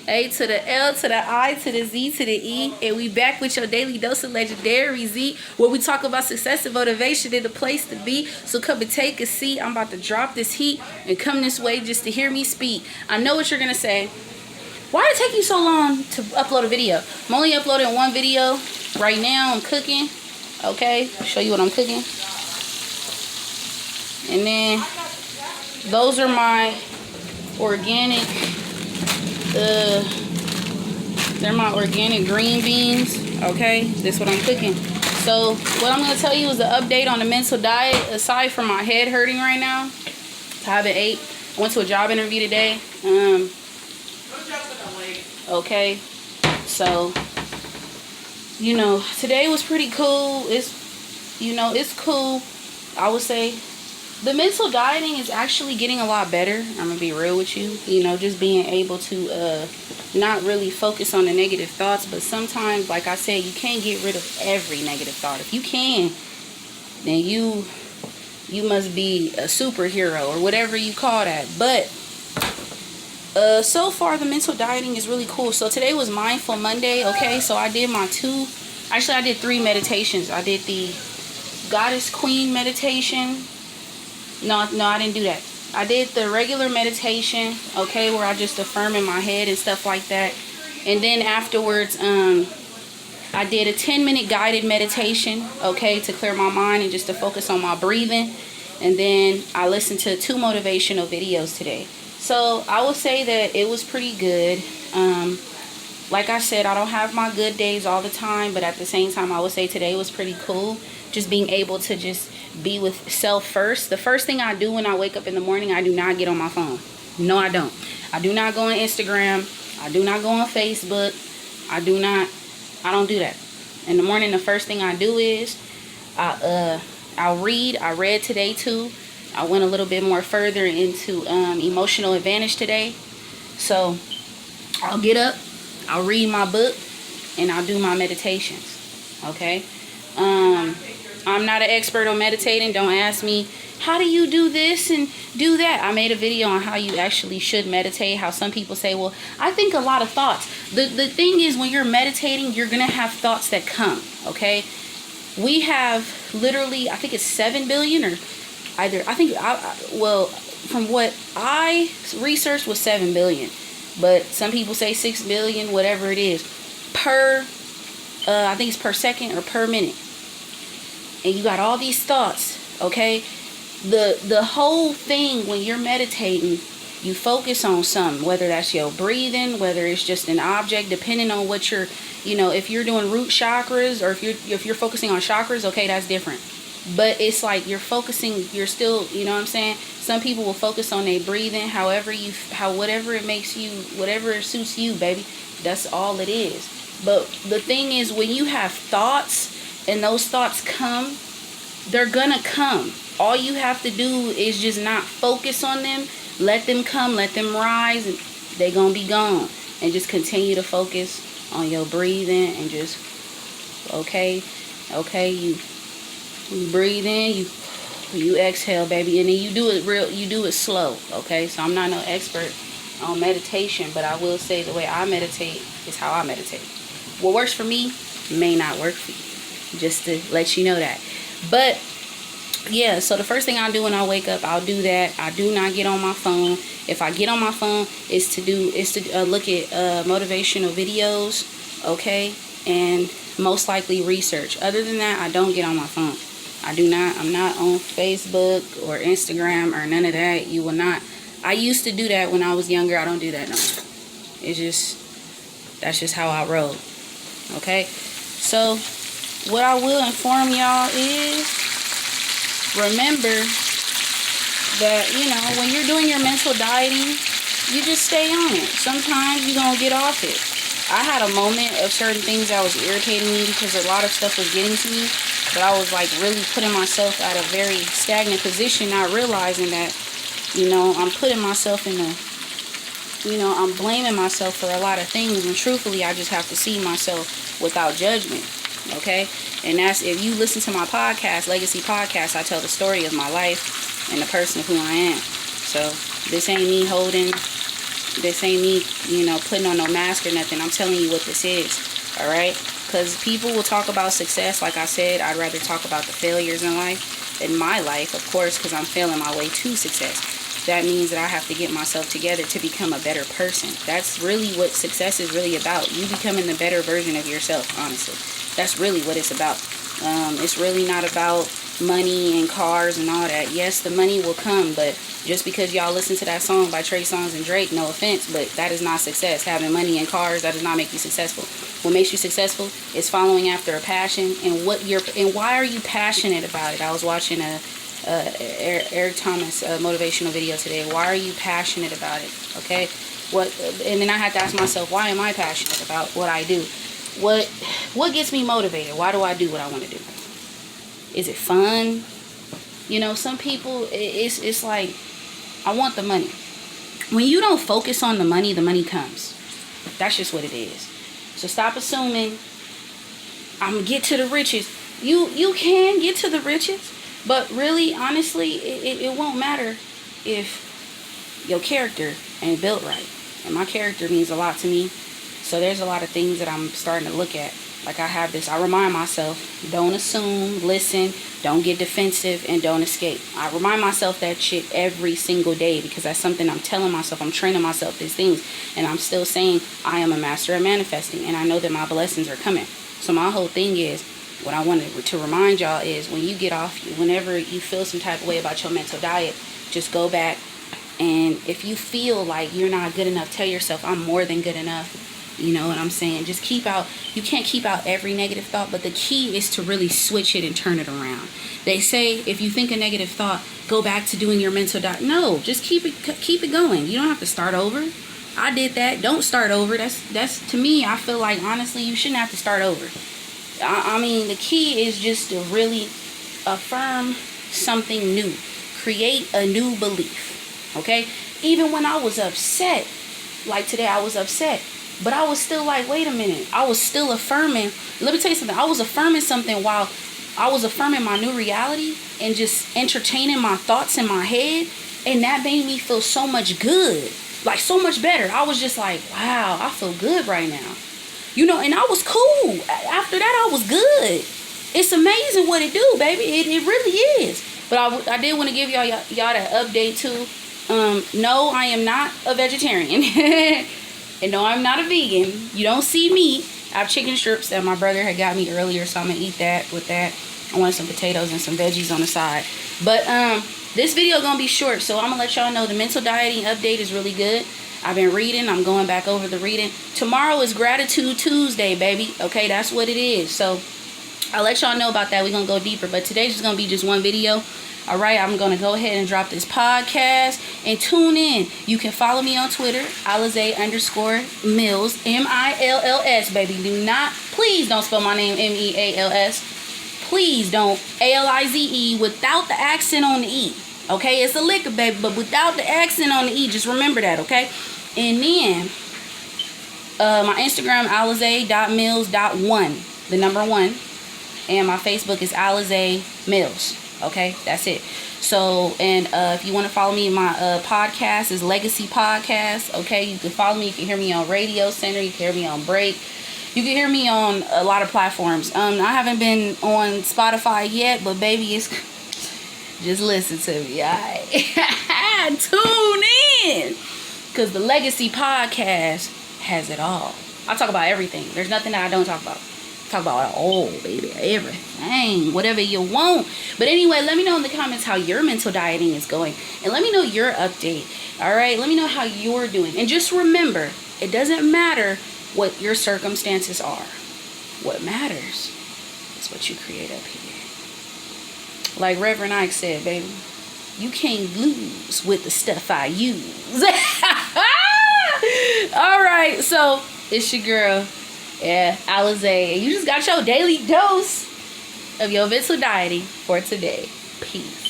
A to the L to the I to the Z to the E, and we back with your daily dose of legendary Z, where we talk about success and motivation and the place to be. So come and take a seat. I'm about to drop this heat and come this way just to hear me speak. I know what you're gonna say. Why did it take you so long to upload a video? I'm only uploading one video right now. I'm cooking. Okay, I'll show you what I'm cooking. And then those are my organic. They're my organic green beans. Okay, this is what I'm cooking. So what I'm gonna tell you is the update on the mental diet. Aside from my head hurting right now, I haven't ate. I went to a job interview today. Okay, so today was pretty cool. It's cool. I would say the mental dieting is actually getting a lot better. I'm gonna be real with you. Just being able to not really focus on the negative thoughts, but sometimes, like I said, you can't get rid of every negative thought. If you can, then you must be a superhero or whatever you call that. But so far the mental dieting is really cool. So today was Mindful Monday. Okay, so I did I did 3 meditations. I did the Goddess Queen meditation. No, I didn't do that. I did the regular meditation, okay, where I just affirm in my head and stuff like that. And then afterwards, I did a 10-minute guided meditation, okay, to clear my mind and just to focus on my breathing. And then I listened to 2 motivational videos today. So I would say that it was pretty good. Like I said, I don't have my good days all the time, but at the same time, I would say today was pretty cool. Just being able to just be with self first. The first thing I do when I wake up in the morning, I do not get on my phone. No, I don't. I do not go on Instagram. I do not go on Facebook. I don't do that. In the morning, the first thing I do is I'll read. I read today too. I went a little bit more further into emotional advantage today. So I'll get up, I'll read my book, and I'll do my meditations. Okay? I'm not an expert on meditating. Don't ask me, how do you do this and do that? I made a video on how you actually should meditate. How some people say, well, I think a lot of thoughts. The thing is, when you're meditating, you're going to have thoughts that come. Okay? We have literally, I think it's 7 billion or either, from what I researched was 7 billion. But some people say 6 billion, whatever it is. I think it's per second or per minute. And you got all these thoughts, okay? The whole thing when you're meditating, you focus on something, whether that's your breathing, whether it's just an object, depending on what you're, if you're doing root chakras or if you're focusing on chakras, okay, that's different. But it's like you're focusing, you're still, what I'm saying? Some people will focus on their breathing, whatever it suits you, baby. That's all it is. But the thing is, when you have thoughts and those thoughts come, they're gonna come. All you have to do is just not focus on them. Let them come, let them rise, and they're gonna be gone. And just continue to focus on your breathing and just, okay, you breathe in, you exhale, baby, and then you do it slow, okay? So I'm not no expert on meditation, but I will say the way I meditate is how I meditate. What works for me may not work for you, just to let you know that. But yeah, so the first thing I do when I wake up, I'll do that. I do not get on my phone. If I get on my phone, it's to look at motivational videos, okay, and most likely research. Other than that, I don't get on my phone. I'm not on Facebook or Instagram or none of that. You will not. I used to do that when I was younger. I don't do that no more. That's just how I roll. Okay? So, what I will inform y'all is, remember that, when you're doing your mental dieting, you just stay on it. Sometimes you're going to get off it. I had a moment of certain things that was irritating me because a lot of stuff was getting to me. But I was like really putting myself at a very stagnant position, not realizing that, I'm putting myself in I'm blaming myself for a lot of things. And truthfully, I just have to see myself without judgment. Okay? And that's, if you listen to my podcast, Legacy Podcast, I tell the story of my life and the person who I am. So this ain't me holding This ain't me, putting on no mask or nothing. I'm telling you what this is. All right? Because people will talk about success. Like I said, I'd rather talk about the failures in life, in my life, of course, because I'm failing my way to success. That means that I have to get myself together to become a better person. That's really what success is really about. You becoming the better version of yourself, honestly. That's really what it's about. It's really not about money and cars and all that. Yes, the money will come, but just because y'all listen to that song by Trey Songz and Drake, no offense, but that is not success. Having money and cars, that does not make you successful. What makes you successful is following after a passion, and why are you passionate about it? I was watching a Eric Thomas motivational video today. Why are you passionate about it? Okay, and then I had to ask myself, why am I passionate about what I do? What gets me motivated? Why do I do what I want to do? Is it fun? Some people, it's like, I want the money. When you don't focus on the money comes. That's just what it is. So stop assuming I'm gonna get to the riches. You can get to the riches, but really, honestly, it won't matter if your character ain't built right. And my character means a lot to me. So there's a lot of things that I'm starting to look at. Like I remind myself, don't assume, listen, don't get defensive, and don't escape. I remind myself that shit every single day because that's something I'm telling myself. I'm training myself these things. And I'm still saying I am a master at manifesting. And I know that my blessings are coming. So my whole thing is, what I wanted to remind y'all is when you get off, whenever you feel some type of way about your mental diet, just go back. And if you feel like you're not good enough, tell yourself, I'm more than good enough. You know what I'm saying? Just you can't keep out every negative thought, but the key is to really switch it and turn it around. They say if you think a negative thought, go back to doing your mental diet. No, just keep it going. You don't have to start over. I did that. Don't start over. That's to me, I feel like honestly you shouldn't have to start over. I mean, the key is just to really affirm something new. Create a new belief. Okay? Even when I was upset, like today I was upset. But I was still like, wait a minute. I was still affirming. Let me tell you something. I was affirming something while I was affirming my new reality and just entertaining my thoughts in my head. And that made me feel so much good. Like so much better. I was just like, wow, I feel good right now. And I was cool. After that, I was good. It's amazing what it do, baby. It really is. But I did want to give y'all that update too. No, I am not a vegetarian. And no, I'm not a vegan. You don't see meat. I have chicken strips that my brother had got me earlier, so I'm going to eat that with that. I want some potatoes and some veggies on the side. But this video going to be short, so I'm going to let y'all know the mental dieting update is really good. I've been reading. I'm going back over the reading. Tomorrow is Gratitude Tuesday, baby. Okay, that's what it is. So I'll let y'all know about that. We're going to go deeper. But today's just going to be just one video. All right, I'm going to go ahead and drop this podcast and tune in. You can follow me on Twitter, Alize_Mills, M-I-L-L-S, baby. Please don't spell my name M-E-A-L-S. Please don't. A-L-I-Z-E without the accent on the E. Okay, it's a liquor, baby, but without the accent on the E. Just remember that, okay? And then my Instagram, alize.mills.1, the number 1. And my Facebook is Alize Mills. Okay, that's it. So, and if you want to follow me, my podcast is Legacy Podcast. Okay, you can follow me. You can hear me on Radio Center. You can hear me on Break. You can hear me on a lot of platforms. I haven't been on Spotify yet, but baby, it's just listen to me. All right? Tune in, because the Legacy Podcast has it all. I talk about everything. There's nothing that I don't talk about. Talk about it all, baby. Everything. Whatever you want. But anyway, let me know in the comments how your mental dieting is going. And let me know your update. Alright? Let me know how you're doing. And just remember, it doesn't matter what your circumstances are. What matters is what you create up here. Like Reverend Ike said, baby, you can't lose with the stuff I use. Alright, so it's your girl. Yeah, Alize. You just got your daily dose of your mental dieting for today. Peace.